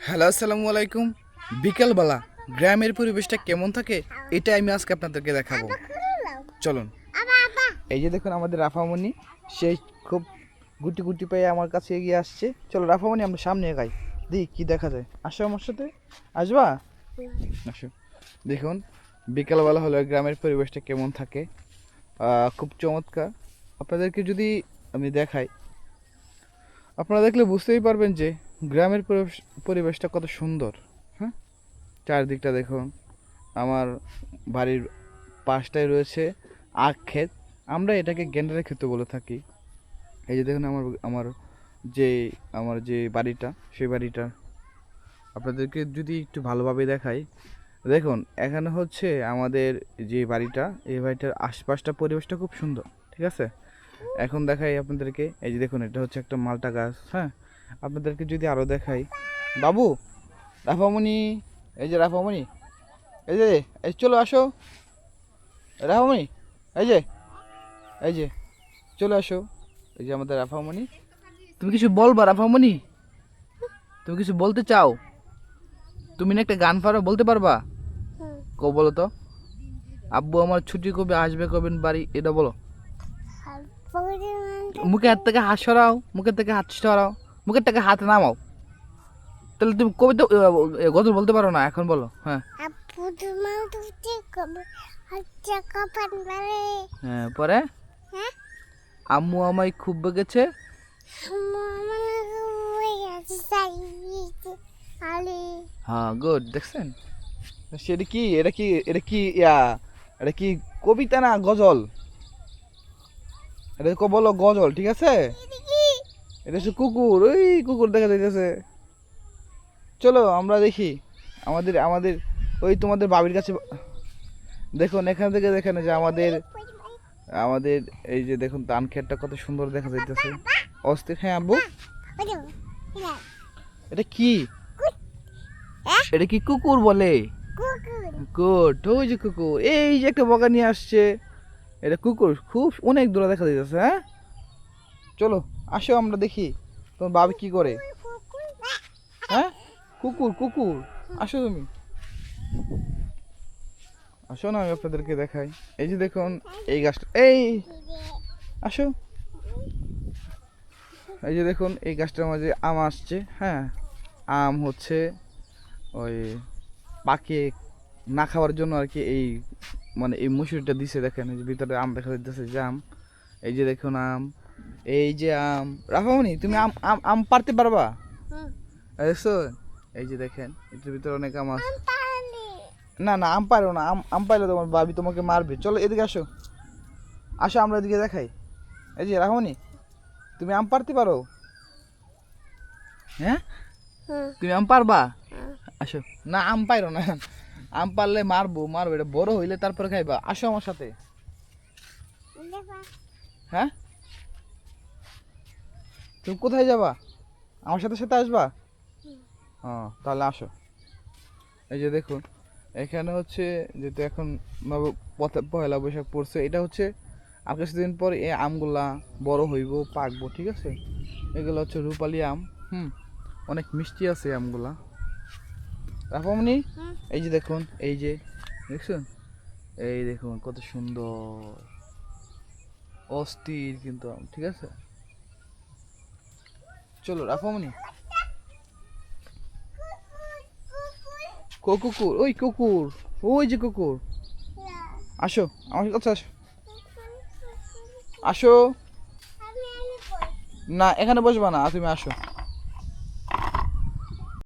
Hello, আসসালামু আলাইকুম। বিকেলবেলা গ্রামের পরিবেশটা কেমন থাকে এটা আমি আজকে আপনাদেরকে দেখাবো। চলুন। এই যে দেখুন আমাদের রাফামণি, সেই খুব গুটি গুটি পেয়ে আমার কাছে এগিয়ে আসছে। চলো রাফামণি, আমরা সামনে এগাই, দেখি কি দেখা যায়। আসো আমার সাথে, আসবা? আসো। দেখুন বিকেলবেলা হলে গ্রামের পরিবেশটা কেমন থাকে, খুব চমৎকার। আপনাদেরকে যদি আমি দেখাই, আপনারা দেখলে বুঝতেই পারবেন যে গ্রামের পরিবেশটা কত সুন্দর। হ্যাঁ, চারদিকটা দেখুন। আমার বাড়ির পাশটায় রয়েছে আখ ক্ষেত, আমরা এটাকে গেন্ডারের ক্ষেত বলে থাকি। এই যে দেখুন আমার আমার যে আমার যে বাড়িটা, সেই বাড়িটা আপনাদেরকে যদি একটু ভালোভাবে দেখাই, দেখুন এখানে হচ্ছে আমাদের যে বাড়িটা, এই বাড়িটার আশপাশটা পরিবেশটা খুব সুন্দর, ঠিক আছে। এখন দেখাই আপনাদেরকে, এই যে দেখুন এটা হচ্ছে একটা মালটা গাছ। হ্যাঁ, আপনাদেরকে যদি আরও দেখাই, বাবু, রাফামণি, এই যে রাফামণি, এই যে এই চলো আসো রাফামণি, এই যে এই যে চলে আসো। এই যে আমাদের রাফামণি। তুমি কিছু বলবা রাফামণি? তুমি কিছু বলতে চাও? তুমি না একটা গান পারো, বলতে পারবা? বলো তো। আব্বু আমার ছুটি কবে আসবে, কবে বাড়ি, এটা বলো। মুখে হাত থেকে হাত সরাও, মুখের থেকে হাত সরাও, মুখের থেকে হাত নামাও। তাহলে তুমি কবিতা গজল বলতে পারো না, এখন বলো। হ্যাঁ হ্যাঁ, পরে আম্মু আমায় খুব বেগেছে। হ্যাঁ, গুড, দেখছেন? সেটা কি, এটা কি, এটা কি এটা কি কবিতা না গজল? এটা বলো গজল, ঠিক আছে। এটা হচ্ছে কুকুর, ওই কুকুর দেখা যাইতেছে। চলো আমরা দেখি আমাদের আমাদের ওই তোমাদের বাবির কাছে। দেখুন এখান থেকে দেখেন যে আমাদের আমাদের এই যে দেখুন ধান ক্ষেতটা কত সুন্দর দেখা যাইতেছে, অস্থির। হ্যাঁ আব্বু, এটা কি, এটা কি কুকুর বলে? গুড, ওই যে কুকুর, এই যে একটা বগা নিয়ে আসছে, এটা কুকুর। খুব অনেক দূরে দেখা যাইতেছে। হ্যাঁ, চলো আসো আমরা দেখি তোমার বাবি কি করে। হ্যাঁ, কুকুর কুকুর, আসো তুমি, আসো না, আমি আপনাদেরকে দেখাই। এই যে দেখুন এই গাছটা, এই আসো, এই যে দেখুন এই গাছটার মাঝে আম আসছে। হ্যাঁ, আম হচ্ছে ওই পাকে না খাওয়ার জন্য আর কি, এই মানে এই মুসুরিটা দিছে। দেখেন এই যে ভিতরে আম দেখা যাচ্ছে, জাম। এই যে দেখুন আম, এই যে আম। রাফামণি, তুমি আম আম আম পারতে পারবা? দেখছো, এই যে দেখেন এটার ভিতরে অনেক আম আছে। না না, আম পারো না, আম আম পাইলে তোমার ভাবি তোমাকে মারবে। চলো এদিকে আসো, আসো আমরা এদিকে দেখাই। এই যে রাফামণি, তুমি আম পারতে পারো? হ্যাঁ, তুমি আম পারবা? আসো। না, আম পাইরো না, আম পারলে মারবো মারবো, এটা বড় হইলে তারপরে খাইবা। আসো আমার সাথে। হ্যাঁ, তুমি কোথায় যাবা? আমার সাথে সাথে আসবা? হ্যাঁ, তাহলে আসো। এই যে দেখুন এখানে হচ্ছে, যেহেতু এখন পয়লা বৈশাখ পড়ছে, এটা হচ্ছে আর কিছুদিন পর এই আমগুলা বড় হইব, পাকবো, ঠিক আছে। এগুলো হচ্ছে রূপালি আম। অনেক মিষ্টি আছে এই আমগুলা। রাফামণি, এই যে দেখুন, এই যে দেখছেন, এই দেখুন কত সুন্দর, অস্থির কিন্তু আম, ঠিক আছে। চলো রাফামণি। কুকুর, ওই কুকুর, ওই যে কুকুর। আসো আমার কাছে, আসো আসো। না, এখানে বসবা না, তুমি আসো।